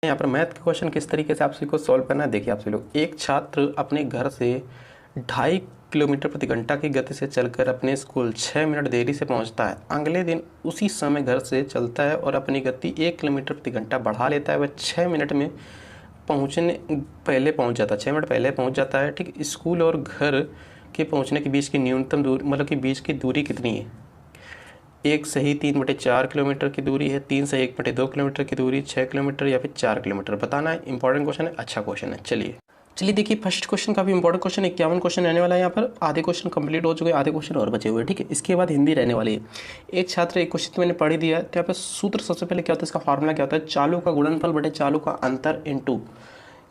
यहाँ पर मैथ के क्वेश्चन किस तरीके से आप सभी को सॉल्व करना है। देखिए आप सभी लोग, एक छात्र अपने घर से 2.5 किलोमीटर प्रति घंटा की गति से चलकर अपने स्कूल 6 मिनट देरी से पहुंचता है। अगले दिन उसी समय घर से चलता है और अपनी गति 1 किलोमीटर प्रति घंटा बढ़ा लेता है। वह 6 मिनट में पहले पहुंच जाता है, 6 मिनट पहले पहुंच जाता है। ठीक, स्कूल और घर के पहुंचने के बीच की न्यूनतम दूरी, मतलब कि बीच की दूरी कितनी है। 1 सही 3/4 किलोमीटर की दूरी है, 3 सही 1/2 किलोमीटर की दूरी, 6 किलोमीटर या फिर 4 किलोमीटर बताना है। इंपॉर्टेंट क्वेश्चन है, अच्छा क्वेश्चन है। चलिए देखिए, फर्स्ट क्वेश्चन काफी इंपॉर्टेंट क्वेश्चन है। 51 क्वेश्चन रहने वाला है। यहाँ पर आधे क्वेश्चन कंप्लीट हो चुके हैं, आधे क्वेश्चन और बचे हुए हैं। ठीक है, इसके बाद हिंदी रहने वाली है। एक छात्र, एक क्वेश्चन मैंने पढ़ ही दिया है। तो यहाँ पर सूत्र सबसे पहले क्या होता है, इसका फॉर्मूला क्या होता है, चालू का गुणनफल बटे चालू का अंतर इंटू,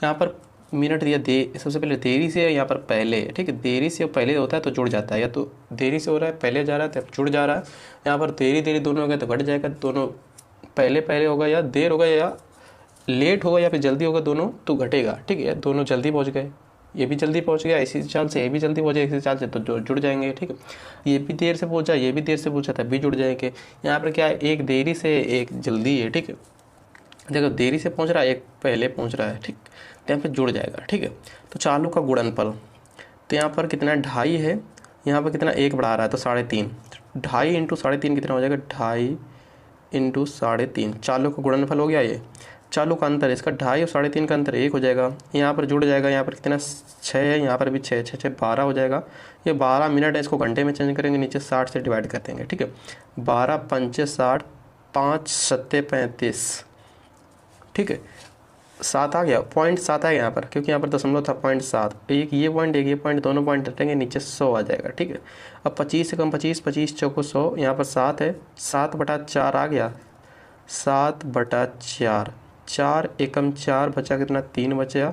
यहाँ पर मिनट दिया दे, सबसे पहले देरी से, यहाँ पर पहले। ठीक है, देरी से पहले होता है तो जुड़ जाता है, या तो देरी से हो रहा है पहले जा रहा है तो जुड़ जा रहा है। यहाँ पर देरी देरी दोनों हो गया तो घट जाएगा, दोनों पहले पहले होगा या देर होगा या लेट होगा या फिर जल्दी होगा, दोनों तो घटेगा। ठीक है, दोनों जल्दी पहुँच गए, ये भी जल्दी पहुँच गया, इसी चाल से ये भी जल्दी पहुँचे, इसी चाल से तो जुड़ जाएंगे। ठीक है, ये भी देर से पहुँचा, ये भी देर से पहुँचा, तब भी जुड़ जाएंगे। यहाँ पर क्या है, एक देरी से एक जल्दी है। ठीक है, देखो देरी से पहुँच रहा है, एक पहले पहुँच रहा है। ठीक, तो यहाँ पर जुड़ जाएगा। ठीक है, तो चालू का गुणनफल, तो यहाँ पर कितना 2.5 है, यहाँ पर कितना 1 बढ़ा रहा है तो 3.5, 2.5 इंटू 3.5 कितना हो जाएगा, 2.5 इंटू 3.5, चालू का गुणनफल हो गया। ये चालू का अंतर, इसका 2.5 और 3.5 का अंतर 1 हो जाएगा। यहाँ पर जुड़ जाएगा, यहाँ पर कितना 6 है, यहाँ पर भी 6, 6 6 12 हो जाएगा। ये 12 मिनट है, इसको घंटे में चेंज करेंगे, नीचे 60 से डिवाइड कर देंगे। ठीक है, 12 पंचे 60, 5 सत्ते 35। ठीक है, 7 आ गया, 0.7 आ गया यहाँ पर, क्योंकि यहाँ पर दशमलव था। 0.7, एक ये पॉइंट दोनों पॉइंट हटेंगे, नीचे 100 आ जाएगा। ठीक है, अब 25 से कम 25, 25 चौको 100, यहाँ पर 7 है, 7/4 आ गया, 7/4, 4 एकम 4 बचा, कितना 3 बचा,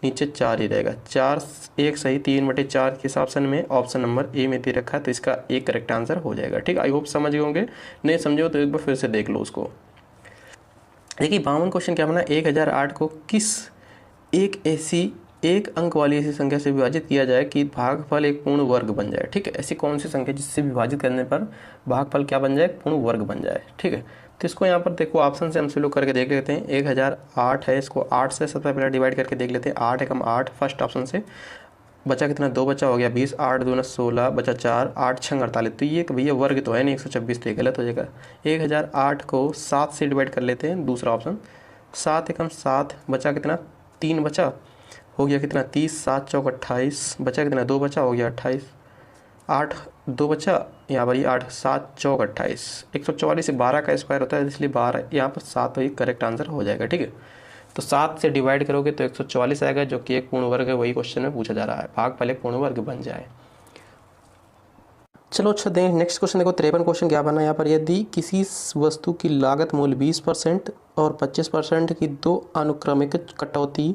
नीचे 4 ही रहेगा। 4 1 सही 3/4 किस ऑप्शन में, ऑप्शन नंबर ए में दे रखा है, तो इसका एक करेक्ट आंसर हो जाएगा। ठीक, आई होप समझ गए होंगे, नहीं समझे हो तो एक बार फिर से देख लो उसको। देखिए 52 क्वेश्चन क्या बना, 1008 को किस एक अंक वाली ऐसी संख्या से विभाजित किया जाए कि भागफल एक पूर्ण वर्ग बन जाए। ठीक है, ऐसी कौन सी संख्या जिससे विभाजित करने पर भागफल क्या बन जाए, पूर्ण वर्ग बन जाए। ठीक है, तो इसको यहाँ पर देखो ऑप्शन से हम लोग करके देख लेते हैं। 1008 है, इसको 8 से सबसे पहले डिवाइड करके देख लेते हैं। 8 एकम 8 फर्स्ट ऑप्शन से, बचा कितना 2 बचा, हो गया 20, 8 दूना 16, बचा 4, 8 6 48। तो ये भैया वर्ग तो है नहीं, 126, तो ये गलत हो जाएगा। 1008 को 7 से डिवाइड कर लेते हैं, दूसरा ऑप्शन। 7 एकम 7, बचा कितना 3 बचा, हो गया कितना 30, 7 चौक 28, बचा कितना 2 बचा, हो गया 28, 8 2 बचा, यहाँ पर ये 8, 7 चौक 28, 144 से 12 का स्क्वायर होता है, इसलिए 12 यहाँ पर 7 तो ये करेक्ट आंसर हो जाएगा। ठीक है, तो 7 से डिवाइड करोगे तो 144 आएगा, जो कि एक पूर्ण वर्ग है। वही क्वेश्चन में पूछा जा रहा है, भागफल एक पूर्ण वर्ग बन जाए। चलो अच्छा देखें नेक्स्ट क्वेश्चन। देखो 53 क्वेश्चन क्या बना यहाँ पर, यदि किसी वस्तु की लागत मूल्य 20% और 25% की दो अनुक्रमिक कटौती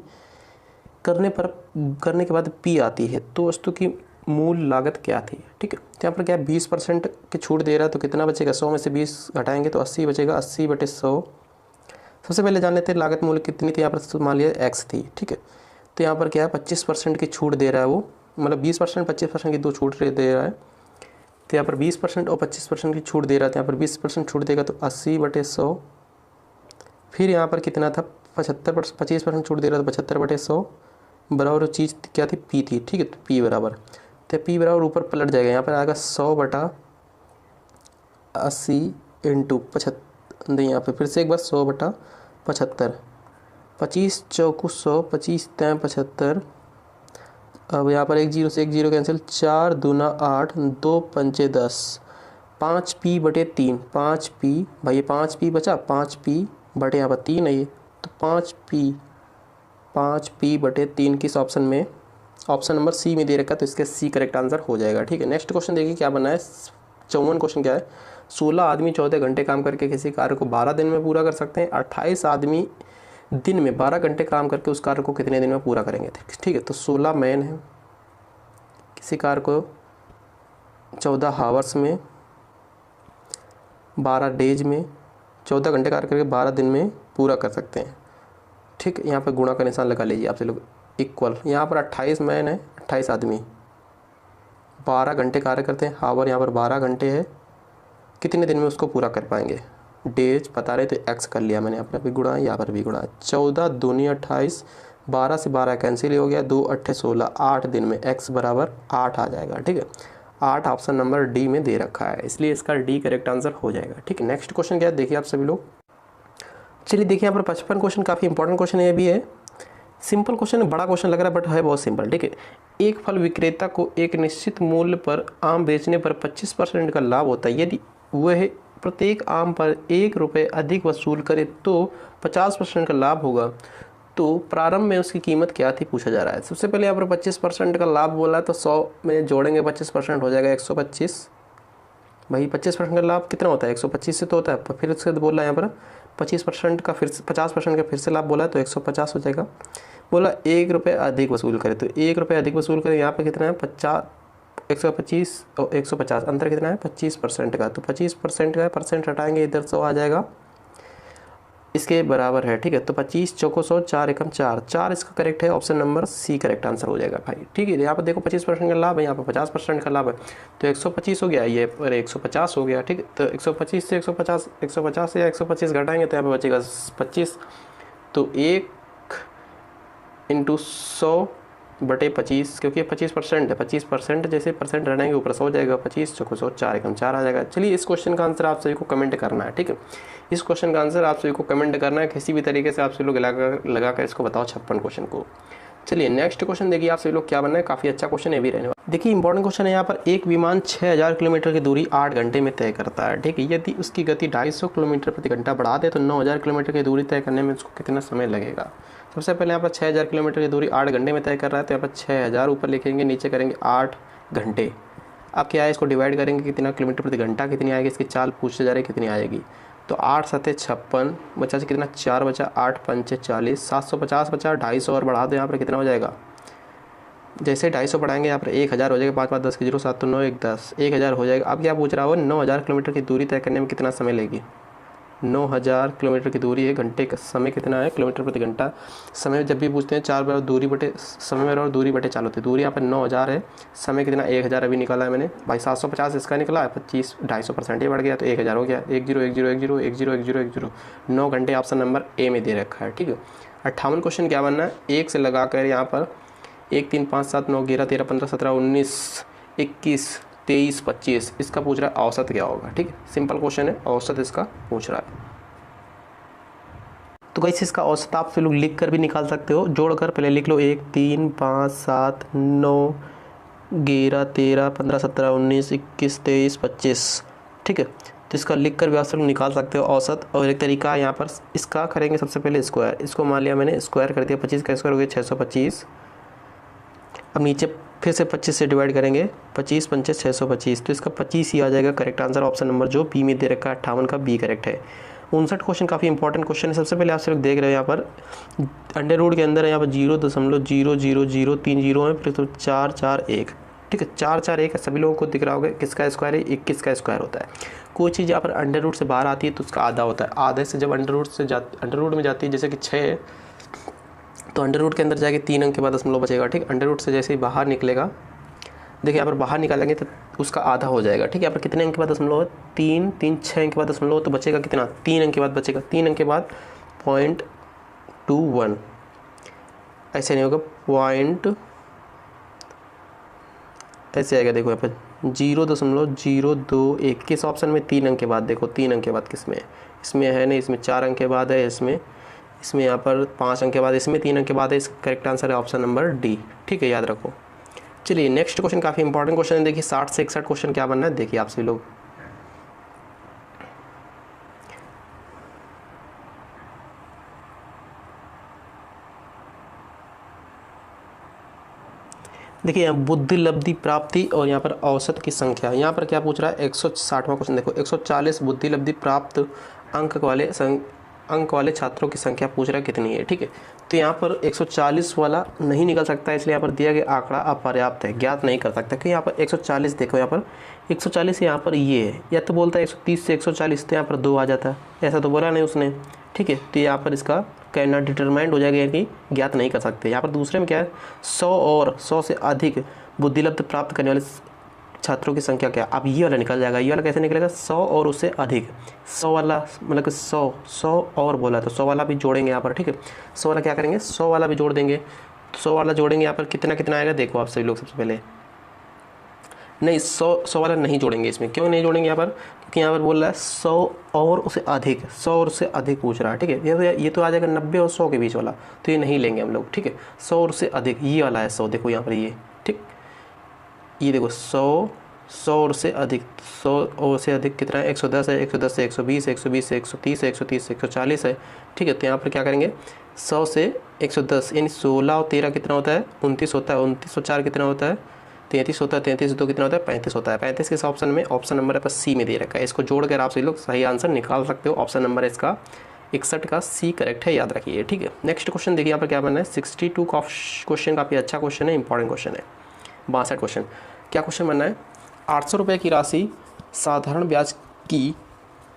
करने के बाद P आती है, तो वस्तु की मूल लागत क्या थी। ठीक है, तो यहाँ पर क्या 20% की छूट दे रहा है, तो कितना बचेगा, 100 में से 20 घटाएंगे तो 80 बचेगा, 80/100। सबसे पहले जान लेते हैं लागत मूल्य कितनी थी। यहाँ पर मान लिया x थी। ठीक है, तो यहाँ पर क्या है 25% की छूट दे रहा है वो, मतलब 20% 25% की दो छूट दे रहा है। तो यहाँ पर 20% और 25% की छूट दे रहा था, यहाँ पर 20% छूट देगा तो 80/100। फिर यहाँ पर कितना था 75%, 25% छूट दे रहा था 75/100, बराबर चीज़ क्या थी, P थी। ठीक है, तो P बराबर, तो P बराबर ऊपर पलट जाएगा, यहाँ पर आएगा 100/80 इंटू 75, नहीं यहाँ पर फिर से एक बार 100/75, 25 चौकू 100, 25 तैं 75। अब यहाँ पर एक जीरो से एक जीरो कैंसिल, 4 दूना 8, 2 पंचे 10, 5P/3, 5P भाई, 5P बचा, 5P बटे यहाँ पर 3 है ये, तो 5P/3 किस ऑप्शन में, ऑप्शन नंबर सी में दे रखा है, तो इसका सी करेक्ट आंसर हो जाएगा। ठीक है, नेक्स्ट क्वेश्चन देखिए क्या बना है। 54 क्वेश्चन क्या है, 16 आदमी 14 घंटे काम करके किसी कार्य को 12 दिन में पूरा कर सकते हैं। 28 आदमी दिन में 12 घंटे काम करके उस कार्य को कितने दिन में पूरा करेंगे। ठीक है, तो 16 मैन है, किसी कार्य को 14 हावर्स में, 12 डेज में, 14 घंटे कार्य करके 12 दिन में पूरा कर सकते हैं। ठीक, यहाँ पर गुणा का निशान लगा लीजिए आपसे लोग, इक्वल। यहाँ पर 28 मैन है, 28 आदमी 12 घंटे कार्य करते हैं, हावर यहाँ पर 12 घंटे है, कितने दिन में उसको पूरा कर पाएंगे, डेज पता रहे तो एक्स कर लिया मैंने, यहाँ पर भी गुणा यहाँ पर भी गुणा। 14 दूनी 28, 12 से 12 कैंसिल हो गया, 2 8 16, 8 दिन में एक्स बराबर 8 आ जाएगा। ठीक है, 8 ऑप्शन नंबर डी में दे रखा है, इसलिए इसका डी करेक्ट आंसर हो जाएगा। ठीक है, नेक्स्ट क्वेश्चन क्या है देखिए आप सभी लोग। चलिए देखिए यहाँ पर 55 क्वेश्चन काफ़ी इंपॉर्टेंट क्वेश्चन है, ये भी है सिंपल क्वेश्चन है, बड़ा क्वेश्चन लग रहा है बट है बहुत सिंपल। ठीक है, एक फल विक्रेता को एक निश्चित मूल्य पर आम बेचने पर 25% का लाभ होता है। यदि वह प्रत्येक आम पर 1 रुपये अधिक वसूल करे तो 50% का लाभ होगा। तो प्रारंभ में उसकी कीमत क्या थी पूछा जा रहा है। सबसे पहले यहाँ पर 25% का लाभ बोला है तो 100 में जोड़ेंगे 25% हो जाएगा 125। भाई 25% का लाभ कितना होता है, 125 से तो होता है। फिर उसके बोला यहाँ पर 25% का फिर 50% का फिर से लाभ बोला है तो 150 हो जाएगा। बोला 1 रुपये अधिक वसूल करे तो 1 रुपये अधिक वसूल करे, यहाँ पे कितना है 125 और 150 अंतर कितना है 25% का। तो 25% का परसेंट हटाएंगे इधर 100 आ जाएगा, इसके बराबर है। ठीक है, तो 25 चौको 100, 4 एकम 4, 4 इसका करेक्ट है, option number C correct answer हो जाएगा भाई। ठीक है, यहाँ पर देखो 25% का लाभ है, यहाँ पर 50% का लाभ है तो 125 हो गया, ये पर 150 हो गया। ठीक है, तो 125 से 150 से 125 घटाएंगे तो यहाँ पर बचेगा 25। तो 1 × 100/25, क्योंकि 25% है, 25% जैसे परसेंट रहने ऊपर 100 हो जाएगा, 25 चौको 100, 4 एकम 4 आ जाएगा। चलिए इस क्वेश्चन का आंसर आप सभी को कमेंट करना है। ठीक है, इस क्वेश्चन का आंसर आप सभी को कमेंट करना है, किसी भी तरीके से आप सभी लोग लगा कर इसको बताओ 56 क्वेश्चन को। चलिए नेक्स्ट क्वेश्चन देखिए आप सभी लोग क्या बनना है, काफ़ी अच्छा क्वेश्चन है भी रहने वाला। देखिए इंपॉर्टेंट क्वेश्चन है यहाँ पर, एक विमान 6000 किलोमीटर की दूरी 8 घंटे में तय करता है। ठीक है, यदि उसकी गति 250 किलोमीटर प्रति घंटा बढ़ा दे तो 9000 किलोमीटर की दूरी तय करने में उसको कितना समय लगेगा। सबसे पहले यहाँ पर 6000 किलोमीटर की दूरी 8 घंटे में तय कर रहा है तो यहाँ पर 6000 ऊपर लिखेंगे, नीचे करेंगे 8 घंटे। अब क्या है, इसको डिवाइड करेंगे कितना किलोमीटर प्रति घंटा कितनी आएगी, इसकी चाल पूछते जा रही है कितनी आएगी। तो 8 7 56 बचा से कितना 4 बचा, 8 5 40, 750 बचा, 250 और बढ़ा दो यहाँ पर कितना हो जाएगा। जैसे 250 बढ़ाएंगे यहाँ पर 1000 हो जाएगा, 5 5 10 की 0 7 तो 9 1 10, 1000 हो जाएगा। अब क्या पूछ रहा हो 9000 किलोमीटर की दूरी तय करने में कितना समय लेगी। 9000 किलोमीटर की दूरी है, घंटे का समय कितना है किलोमीटर प्रति घंटा। समय जब भी पूछते हैं 4 बराबर दूरी बटे समय बराबर दूरी बटे चाल होती है। दूरी यहाँ पर 9000 है, समय कितना 1000 अभी निकाला है मैंने भाई, 750 इसका निकला है, 25 250% ही बढ़ गया तो 1000 हो गया। 10 10 10 10 10 10 10 10 9 घंटे ऑप्शन नंबर ए में दे रखा है। ठीक है, 58 क्वेश्चन क्या बनना है, 1 से लगा कर यहाँ पर 1 3 5 7 9 11 13 15 17 19 21 23 25 इसका पूछ रहा है औसत क्या होगा। ठीक है, सिंपल क्वेश्चन है, औसत इसका पूछ रहा है। तो गाइस इसका औसत आप फिर लोग लिख कर भी निकाल सकते हो, जोड़कर पहले लिख लो 1 3 5 7 9 11 13 15 17 19 21 23 25। ठीक है, तो इसका लिख कर भी आप लोग निकाल सकते हो औसत। और एक तरीका यहाँ पर इसका करेंगे, सबसे पहले स्क्वायर, इसको मान लिया मैंने स्क्वायर कर दिया, 25 का स्क्वायर हो गया 625। अब नीचे फिर से 25 से डिवाइड करेंगे, 25 पंचे 625 तो इसका 25 ही आ जाएगा करेक्ट आंसर, ऑप्शन नंबर जो बी में दे रखा है 58 का बी करेक्ट है। 59 क्वेश्चन काफ़ी इंपॉर्टेंट क्वेश्चन है। सबसे पहले आप लोग देख रहे हो यहाँ पर अंडर रूट के अंदर है यहाँ पर 0.0003 जीरो है, फिर तो 4 4 1। ठीक है, 4 4 1 सभी लोगों को दिख रहा होगा, किसका स्क्वायर है 21 का स्क्वायर होता है। कोई चीज़ यहाँ पर अंडर रूट से बाहर आती है तो उसका आधा होता है, आधे से जब अंडर रूट में जाती है जैसे कि 6 तो अंडर रूट के अंदर जाके 3 अंक के बाद दशमलव बचेगा। ठीक, अंडर रूट से जैसे ही बाहर निकलेगा, देखिए यहाँ पर बाहर निकालेंगे तो उसका आधा हो जाएगा। ठीक है, यहाँ पर कितने अंक के बाद दशमलव है 3 3 6 अंक के बाद दशमलव तो बचेगा कितना 3 अंक के बाद बचेगा, 3 अंक के बाद 0.21 ऐसे नहीं होगा, पॉइंट ऐसे आएगा। देखो यहाँ पर 0.021 किस ऑप्शन में 3 अंक के बाद, देखो 3 अंक के बाद किस में, इसमें है नहीं, इसमें 4 अंक के बाद है, इसमें यहाँ पर 5 अंक के बाद, इसमें 3 अंक के बाद है। इसका करेक्ट आंसर है ऑप्शन नंबर डी। ठीक है, याद रखो। चलिए नेक्स्ट क्वेश्चन काफ़ी इंपॉर्टेंट क्वेश्चन है, देखिए 60 से 61 क्वेश्चन क्या बनना है देखिए आप सभी लोग। देखिए यहाँ बुद्धि लब्धि प्राप्ति और यहाँ पर औसत की संख्या, यहाँ पर क्या पूछ रहा है 160वां क्वेश्चन देखो, 140 बुद्धि लब्धि प्राप्त अंक वाले छात्रों की संख्या पूछ रहा है कितनी है। ठीक है, तो यहाँ पर 140 वाला नहीं निकल सकता है, इसलिए यहाँ पर दिया गया आंकड़ा अपर्याप्त है, ज्ञात नहीं कर सकता। कि यहाँ पर 140 देखो, यहाँ पर 140 यहाँ पर ये है, या तो बोलता है 130 से 140 तो यहाँ पर 2 आ जाता है, ऐसा तो बोला नहीं उसने। ठीक है, तो यहाँ पर इसका कहना डिटरमाइंड हो जाएगा कि ज्ञात नहीं कर सकते। यहाँ पर दूसरे में क्या है 100 और 100 से अधिक बुद्धिलब्ध प्राप्त करने वाले छात्रों की संख्या क्या, अब ये वाला निकल जाएगा। ये वाला कैसे निकलेगा, 100 और उससे अधिक। 100 वाला मतलब कि 100 और बोला तो 100 वाला भी जोड़ेंगे यहाँ पर, ठीक है। 100 वाला क्या करेंगे, 100 वाला भी जोड़ देंगे। तो 100 वाला जोड़ेंगे यहाँ पर कितना कितना आएगा, देखो आप सभी लोग सबसे पहले। नहीं, 100 वाला नहीं जोड़ेंगे इसमें। क्यों नहीं जोड़ेंगे यहाँ पर, क्योंकि यहाँ पर बोल रहा है 100 और उससे अधिक, 100 और उससे अधिक पूछ रहा है, ठीक है। ये तो आ जाएगा 90 और 100 के बीच वाला, तो ये नहीं लेंगे हम लोग, ठीक है। 100 और उससे अधिक ये वाला है 100, देखो यहाँ पर ये, ठीक। ये देखो 100 और से अधिक, 100 और से अधिक कितना है, 110 है, 110 से 120, 120 से 130 है, 130 से 140 है, ठीक है। तो यहाँ पर क्या करेंगे, 100 से 110 यानी 16 और 13 कितना होता है, 29 होता है। 29 और 4 कितना होता है, 33 होता है। 33 से 2 कितना होता है, 35 होता है। 35 किस ऑप्शन में, ऑप्शन नंबर पर सी में दे रखा है। इसको जोड़कर आप सभी लोग सही आंसर निकाल सकते हो। ऑप्शन नंबर है इसका 61 का सी करेक्ट है, याद रखिए, ठीक है। नेक्स्ट क्वेश्चन देखिए यहाँ पर क्या बनना है, 62 का क्वेश्चन काफ़ी अच्छा क्वेश्चन है, इंपॉर्टेंट क्वेश्चन है। 62 क्वेश्चन क्या क्वेश्चन बनना है, 800 रुपये की राशि साधारण ब्याज की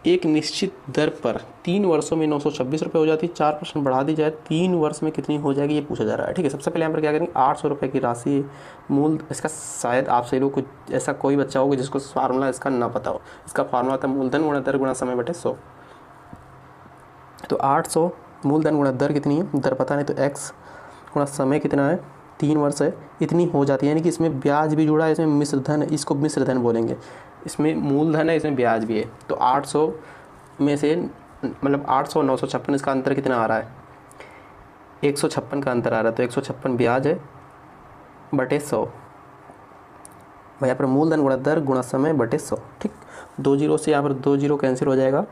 एक निश्चित दर पर 3 वर्षों में 926 रुपये हो जाती है, 4% बढ़ा दी जाए 3 वर्ष में कितनी हो जाएगी, ये पूछा जा रहा है, ठीक है। सबसे पहले यहाँ पर क्या करेंगे, 800 रुपये की राशि मूल, इसका शायद आप सही लोग कुछ ऐसा कोई बच्चा होगा जिसको फार्मूला इसका ना पता हो। इसका फार्मूला था मूलधन गुणा दर गुणा समय बटे 100। तो 800 मूलधन गुणा दर कितनी है, दर पता नहीं, तो x गुणा समय कितना है, 3 वर्ष है, इतनी हो जाती है। यानी कि इसमें ब्याज भी जुड़ा है, इसमें मिश्र धन है, इसको मिश्र धन बोलेंगे। इसमें मूलधन है, इसमें ब्याज भी है। तो 800 में से मतलब 800 956 इसका अंतर कितना आ रहा है, 156 का अंतर आ रहा है। तो 156 ब्याज है बटे 100, भाई यहाँ पर मूलधन गुणा दर गुणा समय बटे 100, ठीक। 2 जीरो से यहाँ पर 2 जीरो कैंसिल हो जाएगा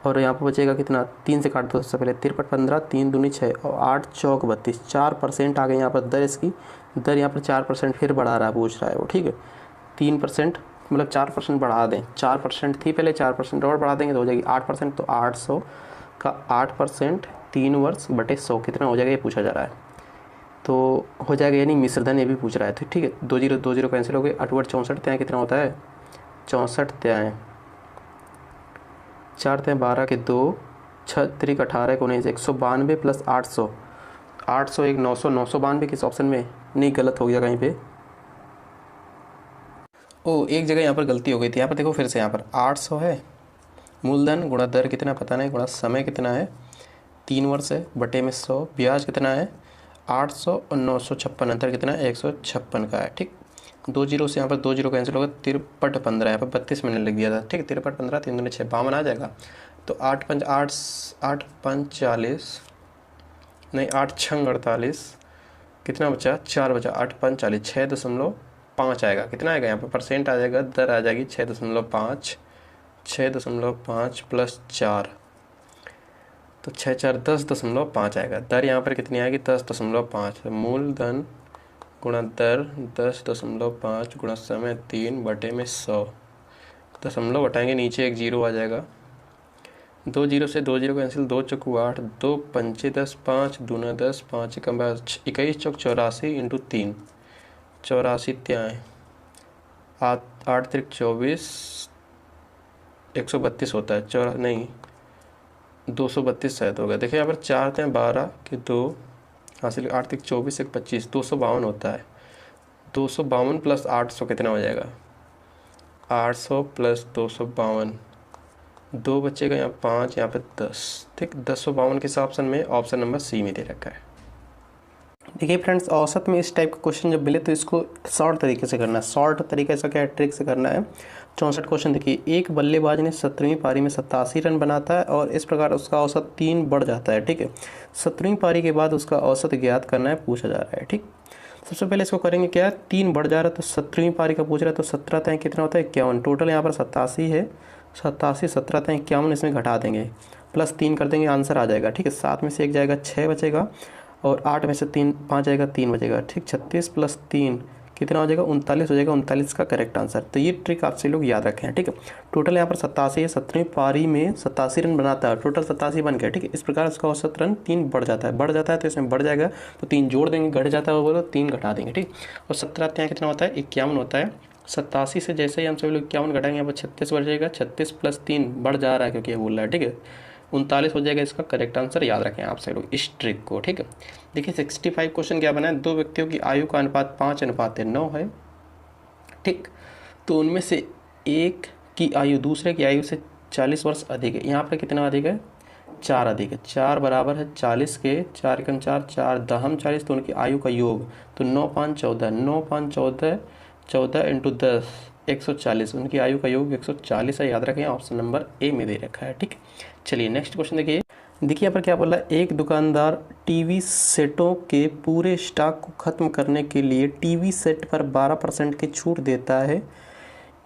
और यहाँ पर बचेगा कितना, 3 से काट दो सबसे पहले, 53 15 3 दूनी 6 और 8 चौक 32, 4% आ गए यहाँ पर दर इसकी। दर यहाँ पर 4% फिर बढ़ा रहा है, पूछ रहा है वो, ठीक है। 3% मतलब 4% बढ़ा दें, 4% थी पहले, 4% और बढ़ा देंगे तो हो जाएगी 8%। तो 800 का 8% 3 वर्ष बटे 100 कितना हो जाएगा, ये पूछा जा रहा है। तो हो जाएगा, यानी मिश्रधन ये भी पूछ रहा है, तो ठीक है। 2 जीरो कैंसिल हो गए, 8 वर्ष 64 त्याएँ कितना होता है, 64 त्याएँ, 4 त्याएँ 12 के 2, 6 3 18 19, 192 प्लस 800, 800 एक 900, 992 किस ऑप्शन में, नहीं गलत हो गया कहीं पे, ओ एक जगह यहाँ पर गलती हो गई थी। यहाँ पर देखो फिर से, यहाँ पर 800 है, मूलधन गुणा दर कितना पता नहीं, गुणा समय कितना है, 3 वर्ष है, बटे में 100, ब्याज कितना है 800 और 956 अंतर कितना है 156 का है, ठीक। 2 जीरो से यहाँ पर 2 जीरो कैंसिल होगा, 53 15 यहाँ पर 32 मैंने लिख दिया था, ठीक। 53 15 3 दूनी 6 52 आ जाएगा। तो 8 5 40 नहीं, 8 6 48 कितना बचा, 4 बचा, 8 5 40, 6.5 आएगा। कितना आएगा यहाँ पर, परसेंट आ जाएगा, दर आ जाएगी 6.5, 6.5 प्लस 4, तो 6 4 10.5 आएगा। दर यहाँ पर कितनी आएगी, 10.5। मूलधन गुणा दर 10.5 गुणा समय 3 बटे में 100, दशमलव हटाएंगे नीचे एक जीरो आ जाएगा। 2 जीरो से 2 जीरो कैंसिल, 2 चौकू 8, 2 पंचे 10, 5 दूना 10, 5 एकम 21 चौक 84 इंटू 3, 84 त्याएँ, 8 त्रिक 24, 132 होता है, नहीं 232 शायद होगा। देखिए यहाँ पर 4 त्याएँ 12 के 2 हासिल, 8 त्रिक 24 1 25, 252 होता है। 252 प्लस 800 कितना हो जाएगा, 800 प्लस 252, 2 बचेगा यहाँ 5, यहाँ पे 10, ठीक। 1052 किस ऑप्शन में, ऑप्शन नंबर सी में दे रखा है। देखिए फ्रेंड्स, औसत में इस टाइप का क्वेश्चन जब मिले तो इसको शॉर्ट तरीके से करना है। शॉर्ट तरीके से क्या ट्रिक से करना है। 64 क्वेश्चन देखिए, एक बल्लेबाज ने 17वीं पारी में 87 रन बनाता है और इस प्रकार उसका औसत 3 बढ़ जाता है, ठीक है। 17वीं पारी के बाद उसका औसत ज्ञात करना है, पूछा जा रहा है, ठीक। सबसे पहले इसको करेंगे क्या, 3 बढ़ जा रहा है तो 17वीं पारी का पूछ रहा है, तो 17 तय कितना होता है 51, टोटल यहाँ पर 87 है, 87 17 तय 51 इसमें घटा देंगे, प्लस 3 कर देंगे, आंसर आ जाएगा, ठीक है। 7 में से 1 जाएगा 6 बचेगा और 8 में से 5 जाएगा 3 बचेगा, ठीक। 36 प्लस 3 कितना हो जाएगा 39 हो जाएगा, 39 का करेक्ट आंसर। तो ये ट्रिक आपसे लोग याद रखें, ठीक है। टोटल यहाँ पर 87 है, 17वीं पारी में 87 रन बनाता है, टोटल 87 बन गया, ठीक है। इस प्रकार उसका औसत रन 3 बढ़ जाता है तो इसमें बढ़ जाएगा, तो 3 जोड़ देंगे, घट जाता है वो बोलो 3 घटा देंगे, ठीक। और 17 यहाँ कितना होता है 51 होता है। 87 से जैसे ही हम सभी लोग 51 घटाएंगे यहाँ पर 36 बढ़ जाएगा, 36 प्लस 3 बढ़ जा रहा है क्योंकि ये बोल रहा है, ठीक है। 39 हो जाएगा इसका करेक्ट आंसर, याद रखें आप सभी लोग इस ट्रिक को, ठीक है। देखिए 65 क्वेश्चन क्या बना है, 2 व्यक्तियों की आयु का अनुपात 5:9 है, ठीक। तो उनमें से एक की आयु दूसरे की आयु से 40 वर्ष अधिक है। यहाँ पर कितना अधिक है? 4 अधिक है। 4 बराबर है 40 के, 4 एकम 4, 4 दहम 40, तो उनकी आयु का योग, तो 9 5 14, 9 5 14, 14 इंटू 10 140, उनकी आयु का योग 140 है। याद रखें, ऑप्शन नंबर ए में दे रखा है। ठीक है, चलिए नेक्स्ट क्वेश्चन देखिए। यहाँ पर क्या बोला, एक दुकानदार टीवी सेटों के पूरे स्टॉक को खत्म करने के लिए टीवी सेट पर 12% की छूट देता है।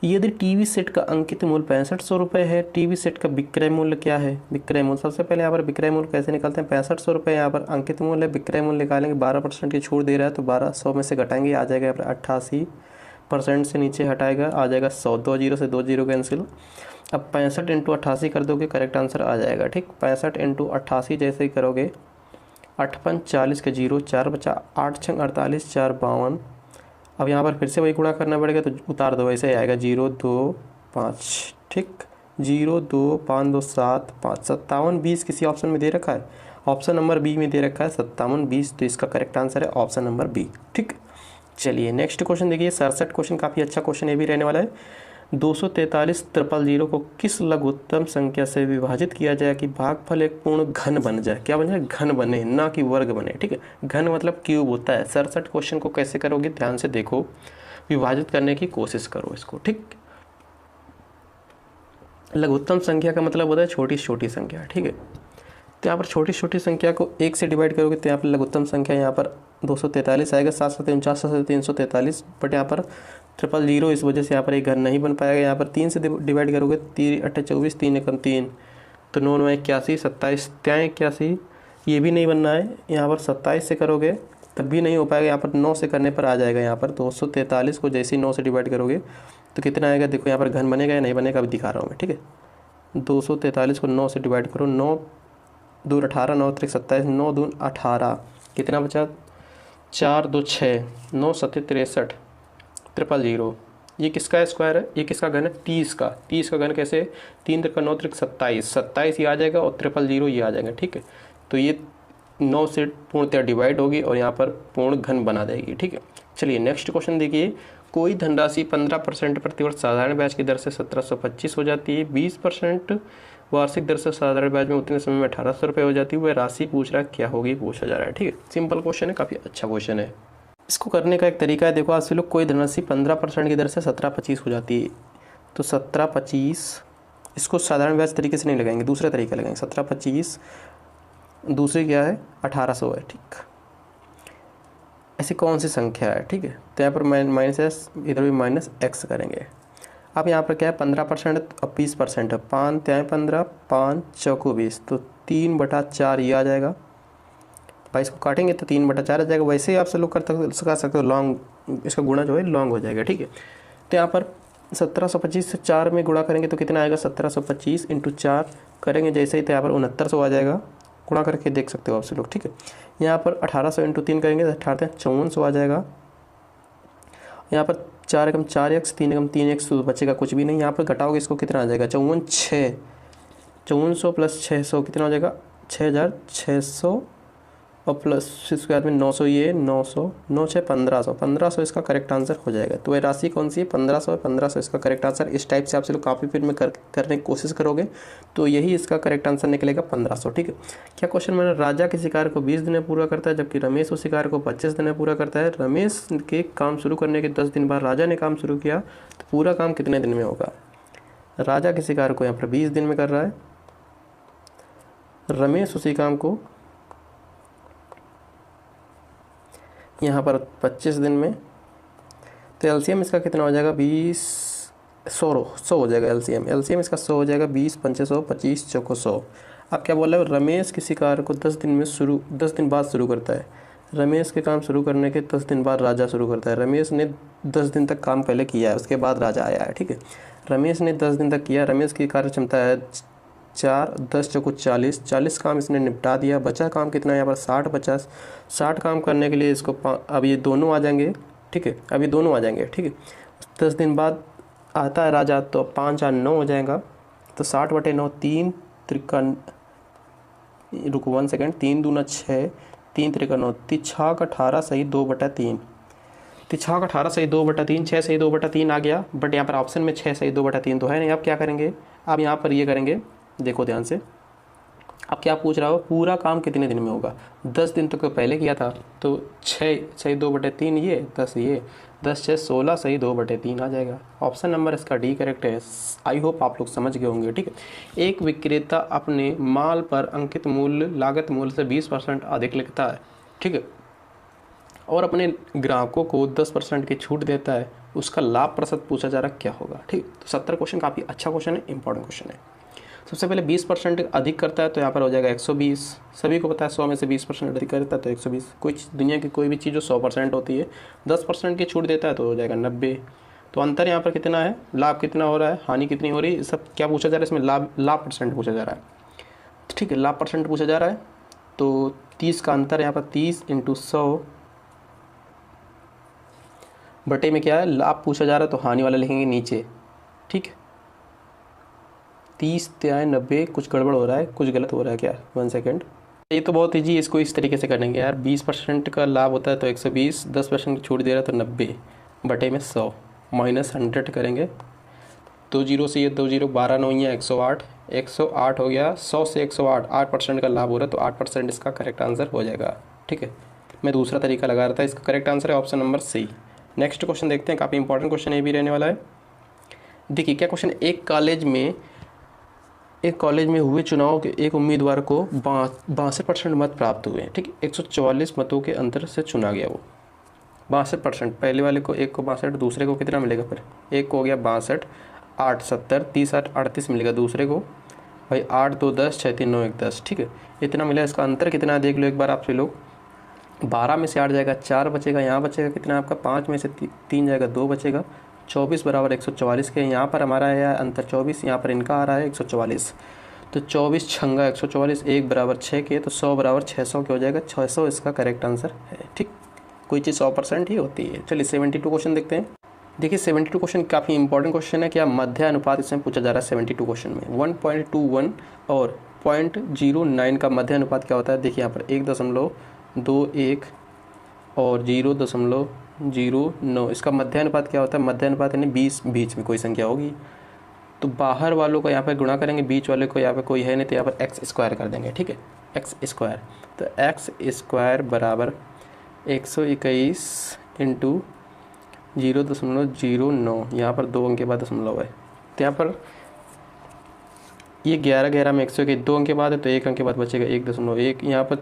यदि टीवी सेट का अंकित मूल्य 6500 रुपये है, टीवी सेट का विक्रय मूल्य क्या है? विक्रय मूल्य, सबसे पहले यहाँ पर विक्रय मूल्य कैसे निकालते हैं? 6500 रुपये यहाँ पर अंकित मूल्य है, विक्रय मूल्य निकालेंगे, 12% की छूट दे रहा है तो 1200 में से घटाएंगे, आ जाएगा यहाँ पर 88% से नीचे हटाएगा, आ जाएगा 100, 2 जीरो से 2 जीरो कैंसिल। अब 65 इंटू 88 कर दोगे, करेक्ट आंसर आ जाएगा। ठीक, 65 इंटू 88 जैसे ही करोगे, 8 5 40 के 0, 4 बचा, 8 6 48, 4 52। अब यहाँ पर फिर से वही गुणा करना पड़ेगा, तो उतार दो, ऐसे ही आएगा 0 2 5। ठीक, 0 2 5 2 7 5, 57 20 किसी ऑप्शन में दे रखा है, ऑप्शन नंबर बी में दे रखा है 57 20, तो इसका करेक्ट आंसर है ऑप्शन नंबर बी। ठीक, चलिए नेक्स्ट क्वेश्चन देखिए। 67 क्वेश्चन काफ़ी अच्छा क्वेश्चन ये भी रहने वाला है। 243 000 को किस लघुत्तम संख्या से विभाजित किया जाए कि भागफल एक पूर्ण घन बन जाए? क्या बन जाए? घन बने, ना कि वर्ग बने। ठीक है, घन मतलब क्यूब होता है। 67 क्वेश्चन को कैसे करोगे, ध्यान से देखो, विभाजित करने की कोशिश करो इसको। ठीक, लघुत्तम संख्या का मतलब होता है छोटी से छोटी संख्या। ठीक है, तो यहाँ पर छोटी छोटी संख्या को 1 से डिवाइड करोगे तो यहाँ पर लघुत्तम संख्या यहाँ पर 243 आएगा, 7 7 49 7 343, बट यहाँ पर 000, इस वजह से यहाँ पर एक घन नहीं बन पाएगा। यहाँ पर 3 से डिवाइड करोगे, 3 8 24, 3 एकम 3, तो 9 9 81, 27 3 81, ये भी नहीं बनना है। यहाँ पर 27 से करोगे तब भी नहीं हो पाएगा, यहाँ पर 9 से करने पर आ जाएगा। यहाँ पर 243 को जैसे ही 9 से डिवाइड करोगे तो कितना आएगा? देखो यहाँ पर घन बनेगा या नहीं बनेगा, अभी दिखा रहा हूँ मैं। ठीक है, 243 को 9 से डिवाइड करो, 9 2 18, 9 3 27, 9 2 18, कितना बचा? 4 2 6, 9 7 63, 000। ये किसका स्क्वायर है? ये किसका घन है? 30 का। 30 का घन कैसे? 3 3 9 3 27, 27 ये आ जाएगा और 000 ये आ जाएगा। ठीक है, तो ये 9 से पूर्णतः डिवाइड होगी और यहाँ पर पूर्ण घन बना देगी। ठीक है, चलिए नेक्स्ट क्वेश्चन देखिए। कोई धनराशि 15% प्रतिवर्ष साधारण ब्याज की दर से 1725 हो जाती है, 20% वार्षिक दर से साधारण ब्याज में उतने समय में 1800 रुपये हो जाती है। वह राशि पूछ रहा है क्या होगी, पूछा जा रहा है। ठीक है, सिंपल क्वेश्चन है, काफ़ी अच्छा क्वेश्चन है। इसको करने का एक तरीका है, देखो आज से लोग, कोई धनराशि 15% की दर से 1725 हो जाती है, तो 1725 इसको साधारण ब्याज तरीके से नहीं लगाएंगे, दूसरा तरीका लगाएंगे। 1725 दूसरी क्या है? 1800 है। ठीक, ऐसी कौन सी संख्या है? ठीक है, तो यहाँ पर माइनस एस, इधर भी माइनस एक्स करेंगे। अब यहाँ पर क्या है? 15% और 20% है, 5 3 15, 5 4 20, तो 3/4 ये आ जाएगा। 22 को काटेंगे तो 3/4 आ जाएगा। वैसे ही आप सब लोग कर सकते हो, लॉन्ग, इसका गुणा जो है लॉन्ग हो जाएगा। ठीक है, तो यहाँ पर 1725 से 4 में गुणा करेंगे तो कितना आएगा? 1725 इंटू 4 करेंगे जैसे ही, तो यहाँ पर 6900 आ जाएगा। गुणा करके देख सकते हो आप सब लोग। ठीक है, यहाँ पर 1800 इंटू 3 करेंगे तो 18 5400 आ जाएगा। यहाँ पर 4 एकम 4x, 3 एकम 3x, तो बचेगा कुछ भी नहीं। यहाँ पर घटाओगे इसको, कितना आ जाएगा? 5400 प्लस 600 कितना हो जाएगा? 6600, और प्लस इसके बाद में 900, ये 900, 9 6 1500, 1500 इसका करेक्ट आंसर हो जाएगा। तो ये राशि कौन सी है? 1500 है, 1500 इसका करेक्ट आंसर। इस टाइप से आप लोग कॉपी पेन में करने की कोशिश करोगे तो यही इसका करेक्ट आंसर निकलेगा, 1500। ठीक है, क्या क्वेश्चन मैंने? राजा किसी कार्य को 20 दिन में पूरा करता है जबकि रमेश उसी कार्य को 25 दिन में पूरा करता है। रमेश के काम शुरू करने के 10 दिन बाद राजा ने काम शुरू किया, तो पूरा काम कितने दिन में होगा? राजा किसी कार्य को यहाँ पर 20 दिन में कर रहा है, रमेश उसी काम को यहाँ पर 25 दिन में, तो एलसीएम इसका कितना हो जाएगा? 20 100 हो जाएगा। एलसीएम इसका 100 हो जाएगा। 20 5 100, 25 4 100। अब क्या बोला है? रमेश किसी कार्य को 10 दिन बाद शुरू करता है। रमेश के काम शुरू करने के 10 दिन बाद राजा शुरू करता है। रमेश ने 10 दिन तक काम पहले किया है, उसके बाद राजा आया है। ठीक है, रमेश ने 10 दिन तक किया। रमेश की कार्य क्षमता है 4, 10 चौको 40, 40 काम इसने निपटा दिया। बचा काम कितना है यहाँ पर? 60 50। 60 काम करने के लिए इसको अब ये दोनों आ जाएंगे। ठीक है, अब ये दोनों आ जाएंगे। ठीक है, 10 दिन बाद आता है राजा, तो 5 और 9 हो जाएगा, तो 60/9, 3 त्रिका, रुको 1 सेकेंड, 3 दूना 6, 3 त्रिका 9, 6 का 18 सही, 2/3, तो 6 का 18 सही 2/3, 6 सही 2/3 आ गया, बट यहाँ पर ऑप्शन में 6 सही 2/3 तो है नहीं। अब क्या करेंगे, अब यहाँ पर ये करेंगे, देखो ध्यान से। अब क्या पूछ रहा हो, पूरा काम कितने दिन में होगा। 10 दिन तो पहले किया था, तो 6 सही 2/3 ये, 10 ये, 10 6 16 सही 2/3 आ जाएगा। ऑप्शन नंबर इसका डी करेक्ट है। आई होप आप लोग समझ गए होंगे, ठीक है। एक विक्रेता अपने माल पर अंकित मूल्य लागत मूल्य से 20% अधिक लिखता है, ठीक है, और अपने ग्राहकों को 10% की छूट देता है, उसका लाभ प्रतिशत पूछा जा रहा क्या होगा, ठीक। तो 70 क्वेश्चन काफ़ी अच्छा क्वेश्चन है, इंपॉर्टेंट क्वेश्चन है। सबसे पहले 20% अधिक करता है तो यहाँ पर हो जाएगा 120। सभी को पता है 100 में से 20% अधिक करता है तो 120। कोई दुनिया की कोई भी चीज़ जो 100% होती है 10% की छूट देता है तो हो जाएगा 90। तो अंतर यहाँ पर कितना है, लाभ कितना हो रहा है, हानि कितनी हो रही है, सब क्या पूछा जा रहा है इसमें, लाभ परसेंट पूछा जा रहा है, ठीक है, लाभ परसेंट पूछा जा रहा है। तो 30 का अंतर यहाँ पर 30 × 100 बटे में क्या है, लाभ पूछा जा रहा है तो हानि वाला लिखेंगे नीचे, ठीक है। 30 × 90, कुछ गड़बड़ हो रहा है, कुछ गलत हो रहा है क्या, 1 सेकेंड। ये तो बहुत ईजी, इसको इस तरीके से करेंगे यार। 20% का लाभ होता है तो 120, 10% की छूट दे रहा है तो 90 बटे में 100 माइनस 100 करेंगे। 2 0 से ये 2 0, 12 9 या 108, 108 हो गया। 100 से 108, 8% का लाभ हो रहा है तो 8% इसका करेक्ट आंसर हो जाएगा, ठीक है। मैं दूसरा तरीका लगा रहा था, इसका करेक्ट आंसर है option number C. Next question देखते हैं, काफ़ी इंपॉर्टेंट क्वेश्चन ये भी रहने वाला है। देखिए क्या क्वेश्चन, एक कॉलेज में हुए चुनाव के एक उम्मीदवार को 62% मत प्राप्त हुए, ठीक, 144 मतों के अंतर से चुना गया वो। 62%, पहले वाले को एक को 62, दूसरे को कितना मिलेगा, फिर एक को हो गया 62, 8 70, 30 8 38 मिलेगा दूसरे को, भाई 8 2 10, 6 3 9 1 10, ठीक है, इतना मिला। इसका अंतर कितना है देख लो एक बार आप लोग। 12 में से 8 जाएगा 4 बचेगा, यहाँ बचेगा कितना आपका, 5 में से 3 जाएगा 2 बचेगा, 24 बराबर 144 के। यहाँ पर हमारा है अंतर 24, यहाँ पर इनका आ रहा है 144, तो 24 छंगा 144, 1 बराबर 6 के, तो 100 बराबर 600 के हो जाएगा। 600 इसका करेक्ट आंसर है, ठीक। कोई चीज़ 100% ही होती है। चलिए 72 क्वेश्चन देखते हैं। देखिए 72 क्वेश्चन काफ़ी इंपॉर्टेंट क्वेश्चन है। क्या मध्य अनुपात इसमें पूछा जा रहा है 72 क्वेश्चन में। 1.21 और 0.09 का मध्य अनुपात क्या होता है। देखिए यहाँ पर 1.21 और 0.09 इसका मध्य अनुपात क्या होता है। मध्य अनुपात यानी 20 बीच में कोई संख्या होगी, तो बाहर वालों को यहाँ पर गुणा करेंगे, बीच वाले को यहाँ पर कोई है नहीं तो यहाँ पर x स्क्वायर कर देंगे, ठीक है, x स्क्वायर। तो x स्क्वायर बराबर 121 × 0.09, यहाँ पर 2 अंक के बाद दशमलव है, तो यहाँ पर ये 11 11 में 101, 2 अंक के बाद है तो 1 अंक के बाद बचेगा 1.1, यहाँ पर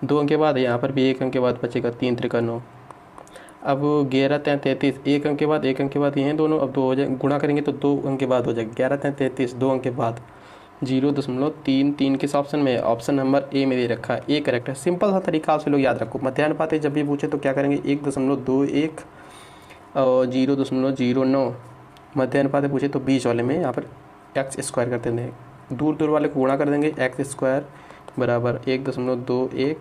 2 अंक के बाद है, यहाँ पर भी 1 अंक के बाद बचेगा 3 3 9। अब 11 3 33, 1 अंक के बाद 1 अंक के बाद ये हैं दोनों, अब 2 हो जाए, गुणा करेंगे तो 2 अंक के बाद हो जाएगा। 11 3 33, 2 अंक के बाद 0.33 किस ऑप्शन में है, ऑप्शन नंबर ए में दे रखा है, ए करेक्ट है। सिंपल सा तरीका आप लोग याद रखो, मध्यानुपात जब भी पूछे तो क्या करेंगे, 1.21 और 0.09 मध्यानुपात पूछे तो बीच वाले में यहाँ पर x स्क्वायर कर देंगे, दूर दूर वाले को गुणा कर देंगे, x स्क्वायर बराबर 1.21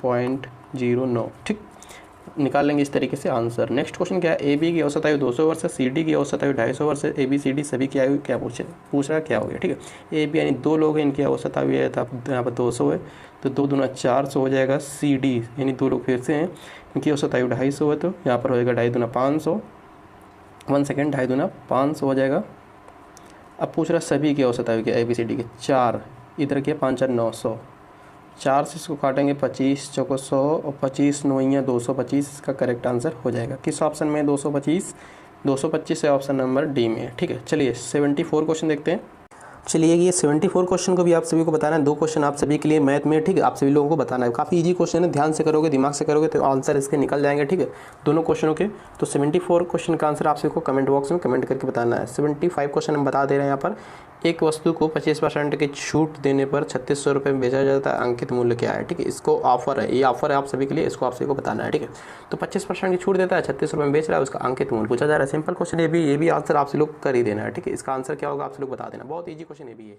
× 0.09, ठीक, निकाल लेंगे इस तरीके से आंसर। नेक्स्ट क्वेश्चन क्या है, ए बी की औसत आयु 200 वर्ष है, सी डी की औसत आयु 250 वर्ष है, ए बी सी डी सभी की आयु क्या पूछ रहा है क्या हो गया, ठीक है। ए बी यानी 2 लोग हैं, इनकी औसत आयु है यहाँ पर 200 है, तो 2 दूना 400 हो जाएगा। सी डी यानी 2 लोग फिर से हैं, इनकी औसत आयु 250 है, तो यहाँ पर हो जाएगा 2.5 दूना 500, 1 सेकेंड, 2.5 दूना 500 हो जाएगा। अब पूछ रहा सभी की औसत आयु क्या, ए बी सी डी के 4, इधर के 5 4 900, 4 से इसको काटेंगे 25 चौको 100 और 25 9 225, इसका करेक्ट आंसर हो जाएगा। किस ऑप्शन में 225 है, ऑप्शन नंबर डी में है, ठीक है। चलिए 74 क्वेश्चन देखते हैं। चलिए ये 74 क्वेश्चन को भी आप सभी को बताना है, 2 क्वेश्चन आप सभी के लिए मैथ में, ठीक है, आप सभी लोगों को बताना है। काफ़ी इजी क्वेश्चन है, ध्यान से करोगे, दिमाग से करोगे तो आंसर इसके निकल जाएंगे, ठीक है, दोनों क्वेश्चनों के। तो 74 क्वेश्चन का आंसर आप सभी को कमेंट बॉक्स में कमेंट करके बताना है। 75 क्वेश्चन हम बता दे रहे हैं यहाँ पर। एक वस्तु को 25% की छूट देने पर 3600 रुपये में बेचा जाता है, अंकित मूल्य क्या है, ठीक है। इसको ऑफर है, ये ऑफर है आप सभी के लिए, इसको आप सभी को बताना है, ठीक है। तो 25% की छूट देता है, 36 रुपये में बेच रहा है, उसका अंकित मूल्य पूछा जा रहा है। सिंपल क्वेश्चन ये भी आंसर आप सभी लोग कर ही देना है, ठीक है। इसका आंसर क्या होगा आप सभी लोग बता देना, बहुत ईजी क्वेश्चन ये भी है।